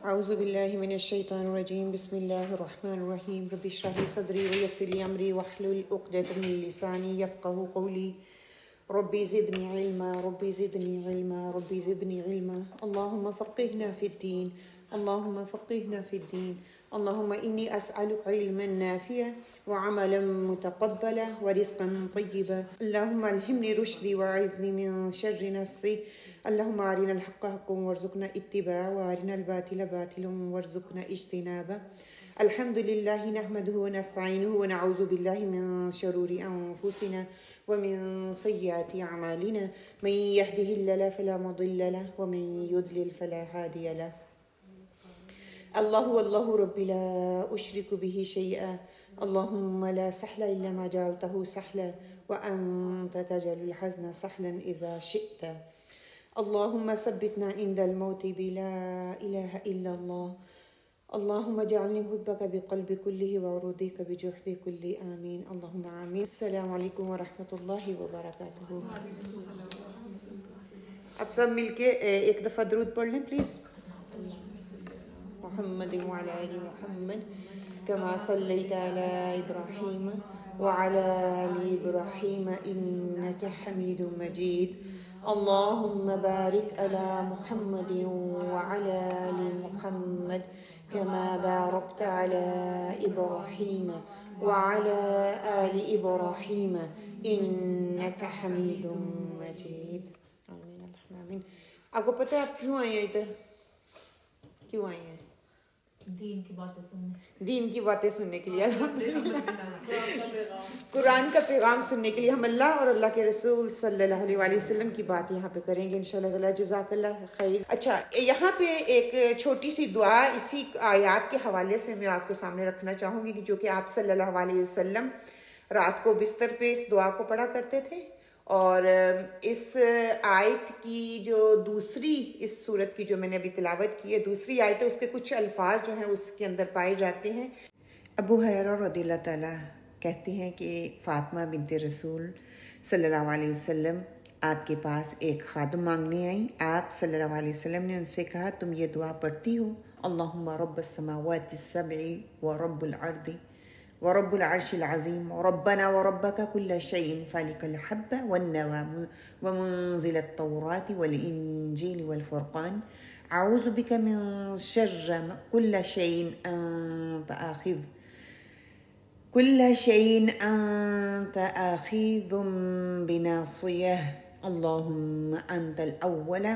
اعوذ باللہ من الشیطان الرجیم بسم اللہ الرحمن الرحیم رب اشرح لی صدری ویسر لی امری واحلل عقدۃ من لسانی یفقهوا قولی ربی زدنی علما ربی زدنی علما ربی زدنی علما اللہم فقہنا فی الدین اللہم فقہنا فی الدین اللہم انی اسألک علما نافعا وعملا متقبلا ورزقا طیبا اللہم الہمنی رشدی واعذنی من شر نفسی اللہم ارنا الحق حقا وارزقنا اتباعہ وارنا الباطل باطلا وارزقنا اجتنابہ الحمد للہ نحمدہ ونستعینہ ونعوذ باللہ من شرور انفسنا ومن سیئات اعمالنا من یہدہ اللہ فلا مضل له ومن یضلل فلا ہادی له اللہ اللہ ربی لا اشرک به شیئا اللہم لا سہل الا ما جعلته سہلا وانت تجعل الحزن سہلا اذا شئت اللہم ثبتنا عند الموت بلا الہ الا اللہ اللہم اجعلنی حبک بقلب کلہ وعروضک بجحد کل آمین اللہم آمین السلام علیکم ورحمۃ اللہ وبرکاتہ۔ اب سب مل کے ایک دفعہ درود پڑھ لیں پلیز۔ محمد وعلی آل محمد کما صلیت علی ابراہیم وعلی آل ابراہیم انک حمید مجید اللہم بارک علی محمد وعلی آل محمد کما بارکت علی ابراہیم وعلی آل ابراہیم انک حمید مجید۔ آمین اللہم آمین۔ آپ کو پتہ ہے آپ کیوں آئے ہیں ادھر؟ کیوں آئے ہیں؟ دین کی باتیں سننے، دین کی باتیں سننے کے لیے، قرآن کا پیغام سننے کے لیے۔ ہم اللہ اور اللہ کے رسول صلی اللہ علیہ وآلہ وسلم کی بات یہاں پہ کریں گے انشاءاللہ تعالی۔ جزاک اللہ خیر۔ اچھا، یہاں پہ ایک چھوٹی سی دعا اسی آیات کے حوالے سے میں آپ کے سامنے رکھنا چاہوں گی، جو کہ آپ صلی اللہ علیہ وسلم رات کو بستر پہ اس دعا کو پڑھا کرتے تھے، اور اس آیت کی جو دوسری، اس صورت کی جو میں نے ابھی تلاوت کی ہے، دوسری آیت ہے، اس کے کچھ الفاظ جو ہیں اس کے اندر پائے جاتے ہیں۔ ابو ہریرہ رضی اللہ تعالیٰ کہتے ہیں کہ فاطمہ بنت رسول صلی اللہ علیہ وسلم آپ کے پاس ایک خادم مانگنے آئیں۔ آپ صلی اللہ علیہ وسلم نے ان سے کہا تم یہ دعا پڑھتی ہو؟ اللہم رب السماوات السبع ورب الارض ورب العرش العظیم ربنا وربک کل شیء فالق الحب والنوى ومنزل التوراة والانجیل والفرقان اعوذ بک من شر کل شیء انت آخذ بناصیہ اللہم انت الاول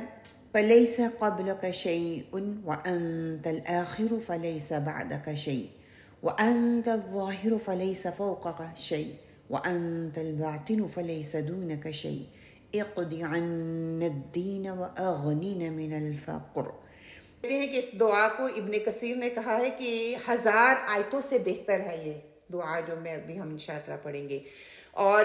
فلیس قبلک شیء وانت الآخر فلیس بعدک شیء وأنت الظاهر فليس فوقك شيء وأنت الباطن فليس دونك شيء اقض عنا الدين وأغننا من الفقر۔ کہتے ہیں کہ اس دعا کو ابن کثیر نے کہا ہے کہ 1000 آیتوں سے بہتر ہے یہ دعا جو میں ابھی ہم انشاءاللہ پڑھیں گے، اور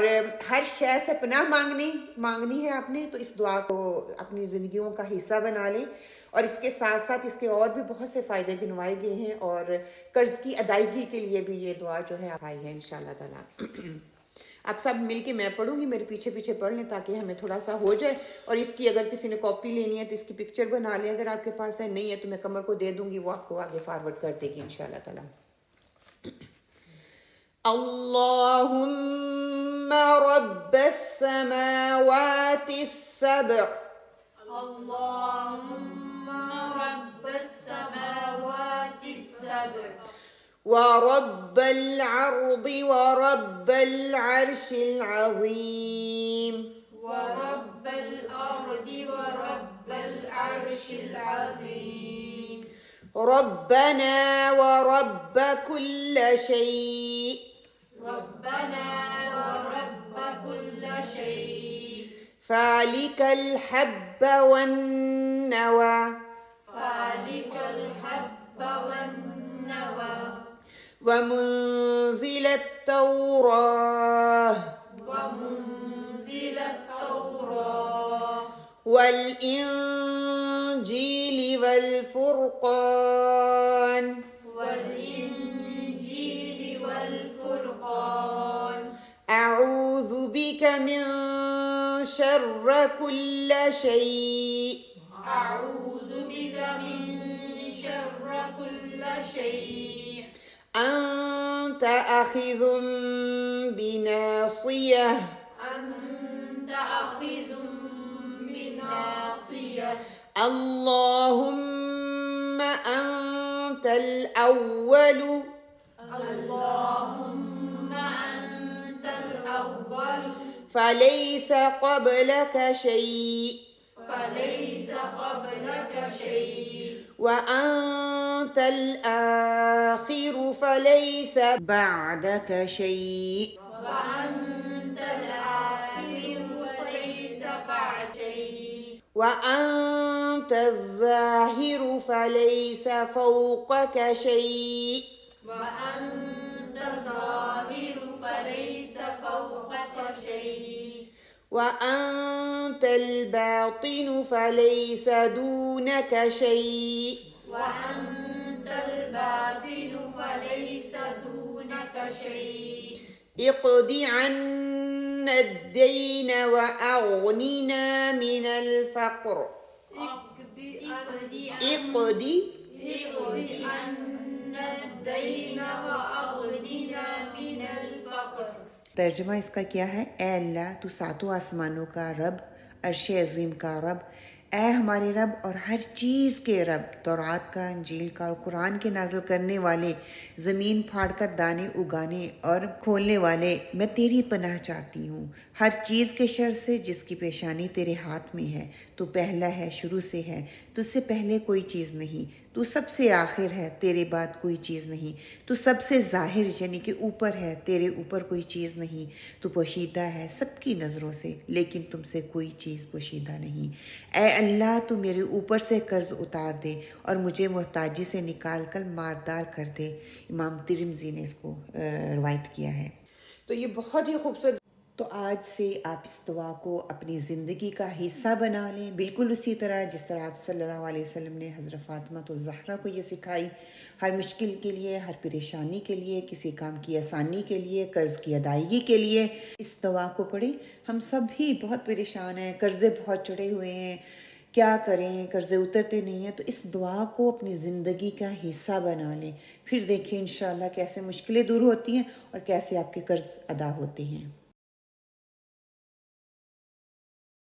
ہر شے سے پناہ مانگنی ہے آپ نے، تو اس دعا کو اپنی زندگیوں کا حصہ بنا لیں۔ اور اس کے ساتھ ساتھ اس کے اور بھی بہت سے فائدے گنوائے گئے ہیں، اور قرض کی ادائیگی کے لیے بھی یہ دعا جو ہے آئی ہے انشاءاللہ تعالیٰ۔ آپ سب مل کے میں پڑھوں گی، میرے پیچھے پیچھے پڑھ لیں تاکہ ہمیں تھوڑا سا ہو جائے، اور اس کی اگر کسی نے کاپی لینی ہے تو اس کی پکچر بنا لیں، اگر آپ کے پاس ہے، نہیں ہے تو میں قمر کو دے دوں گی، وہ آپ کو آگے فارورڈ کر دے گی انشاءاللہ تعالیٰ۔ اللہم رب السماوات السبع اللہم رب السماوات السبع ورب العرض ورب العرش العظیم ورب الارض ورب العرش العظیم ربنا ورب كل شيء ربنا ورب كل شيء فالق الحب والنوى فالق الحب والنوى ومنزل التوراة ومنزل التوراة والإنجيل والفرقان والإنجيل والفرقان أعوذ بك من شر كل شيء أعوذ بك من شر كل شيء أنت آخذ بناصية أنت أخذ بناصية اللهم أنت الأول اللهم أنت الأول فليس قبلك شيء فليس قبلك شيء وأنت الآخر فليس بعدك شيء وأنت الآخر وليس بعد شيء وأنت الظاهر فليس فوقك شيء وأنت ظاهر فليس فوقك شيء وأنت الباطن فليس دونك شيء وأنت الباطن فليس دونك شيء اقض عنا الدين وأغننا من الفقر اقض عنا الدين وأغننا من الفقر ترجمہ اس کا کیا ہے؟ اے اللہ تو ساتوں آسمانوں کا رب، عرش عظیم کا رب، اے ہمارے رب اور ہر چیز کے رب، تورات کا، انجیل کا اور قرآن کے نازل کرنے والے، زمین پھاڑ کر دانے اگانے اور کھولنے والے، میں تیری پناہ چاہتی ہوں ہر چیز کے شر سے جس کی پیشانی تیرے ہاتھ میں ہے۔ تو پہلا ہے، شروع سے ہے، تجھ سے پہلے کوئی چیز نہیں، تو سب سے آخر ہے، تیرے بعد کوئی چیز نہیں، تو سب سے ظاہر یعنی کہ اوپر ہے، تیرے اوپر کوئی چیز نہیں، تو پوشیدہ ہے سب کی نظروں سے لیکن تم سے کوئی چیز پوشیدہ نہیں۔ اے اللہ تو میرے اوپر سے قرض اتار دے اور مجھے محتاجی سے نکال کر ماردار کر دے۔ امام ترمذی نے اس کو روایت کیا ہے۔ تو یہ بہت ہی خوبصورت۔ تو آج سے آپ اس دعا کو اپنی زندگی کا حصہ بنا لیں، بالکل اسی طرح جس طرح آپ صلی اللہ علیہ وسلم نے حضرت فاطمہ الزہرا کو یہ سکھائی۔ ہر مشکل کے لیے، ہر پریشانی کے لیے، کسی کام کی آسانی کے لیے، قرض کی ادائیگی کے لیے اس دعا کو پڑھیں۔ ہم سب بھی بہت پریشان ہیں، قرضے بہت چڑھے ہوئے ہیں، کیا کریں، قرضے اترتے نہیں ہیں، تو اس دعا کو اپنی زندگی کا حصہ بنا لیں، پھر دیکھیں انشاءاللہ کیسے مشکلیں دور ہوتی ہیں اور کیسے آپ کے قرض ادا ہوتے ہیں۔